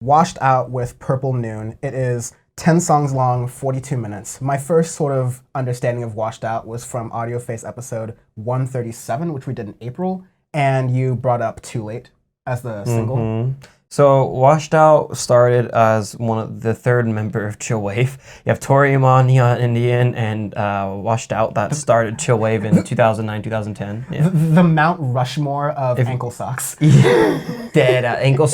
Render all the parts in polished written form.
Washed Out with Purple Noon. It is 10 songs long, 42 minutes. My first sort of understanding of Washed Out was from Audioface episode 137, which we did in April, and you brought up Too Late as the single. So Washed Out started as one of the third member of Chill Wave. You have Tori Iman, Neon Indian, and Washed Out that started Chill Wave in 2009, 2010. Yeah. The Mount Rushmore of ankle socks. Dead ankle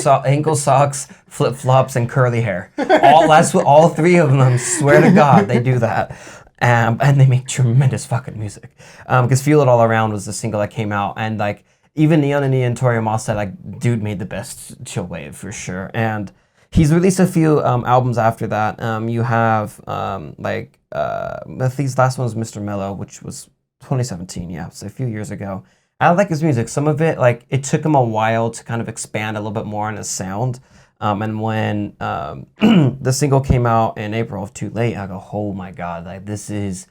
socks, flip flops, and curly hair. All three of them. Swear to God, they do that. And they make tremendous fucking music. Because Feel It All Around was the single that came out, and like. Even Neon and Ian Tori Amos said, like, dude made the best chill wave for sure. And he's released a few albums after that. You have, these last ones, Mr. Mellow, which was 2017, yeah, so a few years ago. I like his music. Some of it, like, it took him a while to kind of expand a little bit more on his sound. And when the single came out in April of Too Late, I go, oh my God, like, this is...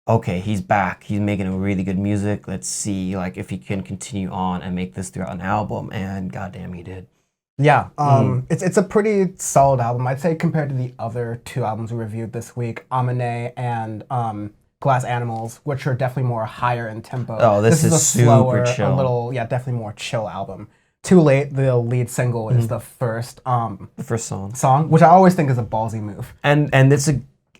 okay, he's back. He's making a really good music. Let's see, like, if he can continue on and make this throughout an album. And goddamn, he did. Yeah, it's a pretty solid album. I'd say compared to the other two albums we reviewed this week, Amine and Glass Animals, which are definitely more higher in tempo. Oh, this is a slower, super chill. A little, yeah, definitely more chill album. Too Late, the lead single, is the first song, which I always think is a ballsy move. And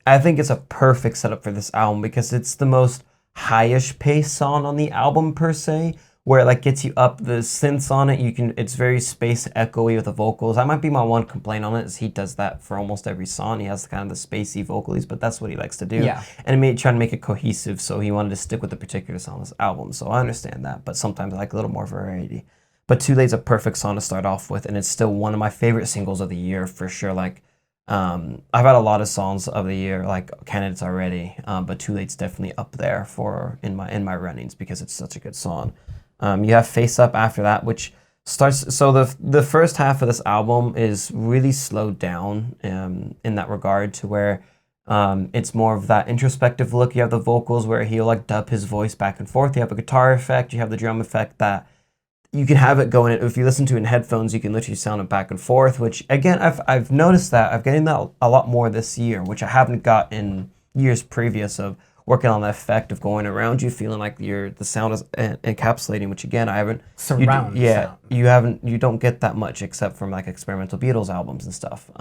I think it's a perfect setup for this album because it's the most high-ish pace song on the album per se, where it like gets you up. The synths on it, it's very space echoey with the vocals. That might be my one complaint on it, is he does that for almost every song. He has kind of the spacey vocals, but that's what he likes to do. Yeah. And trying to make it cohesive, so he wanted to stick with the particular song on this album. So I understand that, but sometimes I like a little more variety. But Too Late's a perfect song to start off with, and it's still one of my favorite singles of the year for sure. Like, I've had a lot of songs of the year, like candidates already, but Too Late's definitely up there in my runnings because it's such a good song. You have Face Up after that, which starts. So the first half of this album is really slowed down in that regard, to where it's more of that introspective look. You have the vocals where he'll like dub his voice back and forth. You have a guitar effect. You have the drum effect that. You can have it going. If you listen to it in headphones, you can literally sound it back and forth, which, again, I've noticed that. I'm getting that a lot more this year, which I haven't got in years previous, of working on the effect of going around you, feeling like the sound is encapsulating, which, again, I haven't... Surround sound. You don't get that much except from, like, experimental Beatles albums and stuff.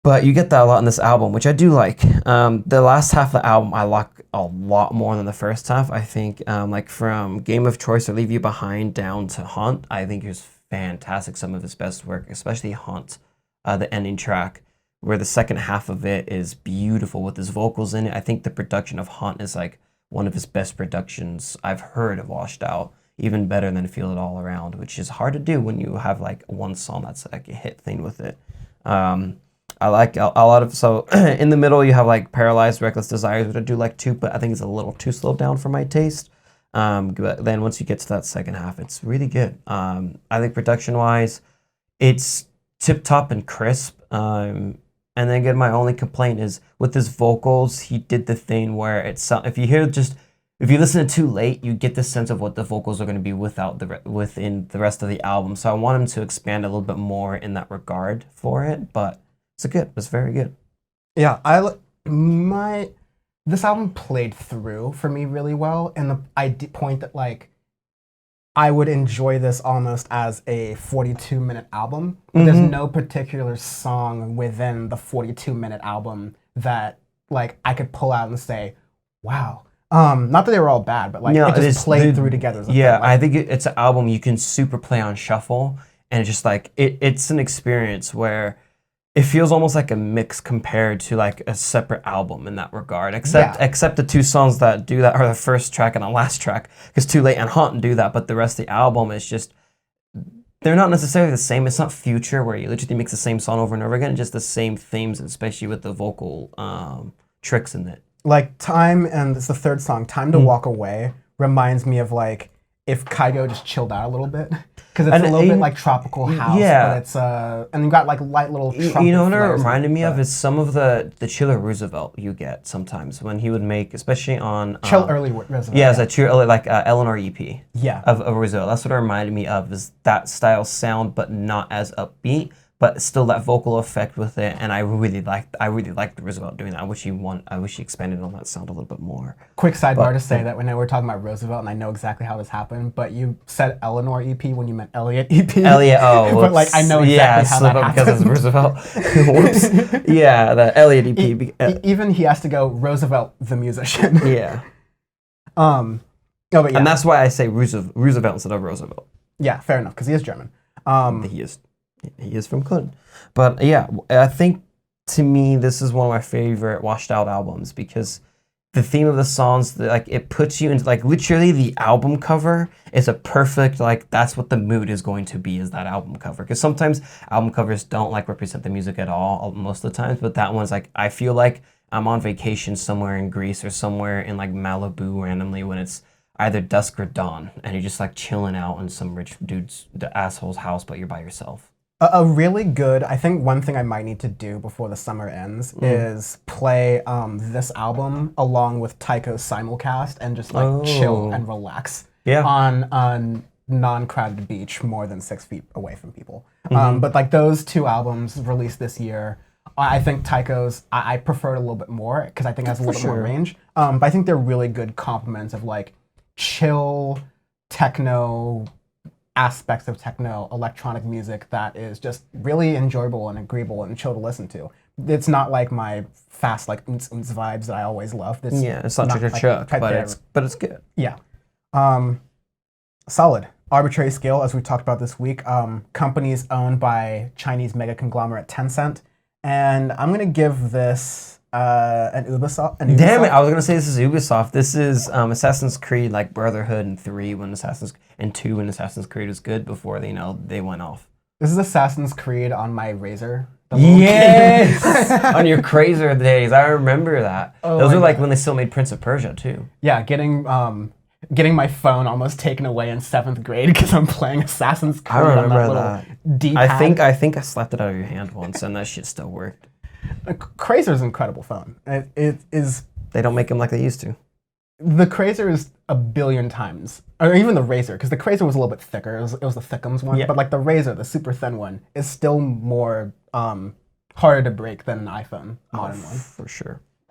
But you get that a lot in this album, which I do like. The last half of the album, I like a lot more than the first half. I think, like from Game of Choice or Leave You Behind down to Haunt, I think is fantastic. Some of his best work, especially Haunt, the ending track, where the second half of it is beautiful with his vocals in it. I think the production of Haunt is like one of his best productions I've heard of Washed Out, even better than Feel It All Around, which is hard to do when you have like one song that's like a hit thing with it. I like a lot of, so in the middle you have like Paralyzed, Reckless Desires, which I do like too, but I think it's a little too slowed down for my taste. But then once you get to that second half, it's really good. I think production wise, it's tip top and crisp. And then again, my only complaint is with his vocals, he did the thing where if you listen to Too Late, you get the sense of what the vocals are going to be within the rest of the album. So I want him to expand a little bit more in that regard for it, but it's very good. Yeah, this album played through for me really well, and the point that like I would enjoy this almost as a 42-minute album. But there's no particular song within the 42-minute album that like I could pull out and say, "Wow." Not that they were all bad, but like it just played through together. I think it's an album you can super play on shuffle, and it's just like it's an experience where. It feels almost like a mix compared to like a separate album in that regard, except the two songs that do that are the first track and the last track, because Too Late and Haunt do that, but the rest of the album is just, they're not necessarily the same. It's not Future where you literally mix the same song over and over again, just the same themes, especially with the vocal tricks in it. Like Time, and it's the third song, Time to Walk Away, reminds me of like if Kygo just chilled out a little bit, because it's a little bit like tropical house, but it's and you got like light little trumpet. You know what it reminded me of is some of the Chiller Roosevelt you get sometimes when he would make, especially on Chill Early Roosevelt. Yeah, it's a Chill Early, like Eleanor EP. Yeah, of Roosevelt. That's what it reminded me of, is that style sound, but not as upbeat, but still that vocal effect with it. And I really liked Roosevelt doing that. I wish he expanded on that sound a little bit more. Quick sidebar to say that when we're talking about Roosevelt, and I know exactly how this happened, but you said Eleanor EP when you meant Elliot EP. Elliot, oh, but like I know exactly how that happened. Because it's Roosevelt. Whoops. Yeah, the Elliot EP. Even he has to go Roosevelt the musician. Yeah. Oh, but yeah. And that's why I say Roosevelt instead of Roosevelt. Yeah, fair enough, because he is German. He is from Cologne. But yeah, I think to me this is one of my favorite washed out albums because the theme of the songs, like it puts you into like literally the album cover is a perfect like that's what the mood is going to be is that album cover. Because sometimes album covers don't like represent the music at all most of the times, but that one's like I feel like I'm on vacation somewhere in Greece or somewhere in like Malibu randomly when it's either dusk or dawn and you're just like chilling out in some rich dude's asshole's house, but you're by yourself. A really good, I think one thing I might need to do before the summer ends is play this album along with Tycho's simulcast and just like chill and relax on a non-crowded beach more than 6 feet away from people. But like those two albums released this year, I think Tycho's, I prefer it a little bit more because I think it has a little bit more range. But I think they're really good complements of like chill techno aspects of techno electronic music that is just really enjoyable and agreeable and chill to listen to. It's not like my fast like oons vibes that I always love. It's not chuck, but it's good. Yeah. Solid. Arbitrary Scale, as we talked about this week. Companies owned by Chinese mega conglomerate Tencent, and I'm gonna give this an Ubisoft. Damn it! I was gonna say this is Ubisoft. This is Assassin's Creed, like Brotherhood and 3 when and 2 when Assassin's Creed was good before they went off. This is Assassin's Creed on my Razor. Yes, on your Crazer days, I remember that. Those are like when they still made Prince of Persia too. Yeah, getting my phone almost taken away in 7th grade because I'm playing Assassin's Creed. I remember on that. D-pad. I think I slapped it out of your hand once, and that shit still worked. Crazer's an incredible phone. It is. They don't make them like they used to. The Crazer is a billion times, or even the Razor, because the Crazer was a little bit thicker. It was the Thickums one, but like the Razor, the super thin one, is still more harder to break than an iPhone modern one. For sure.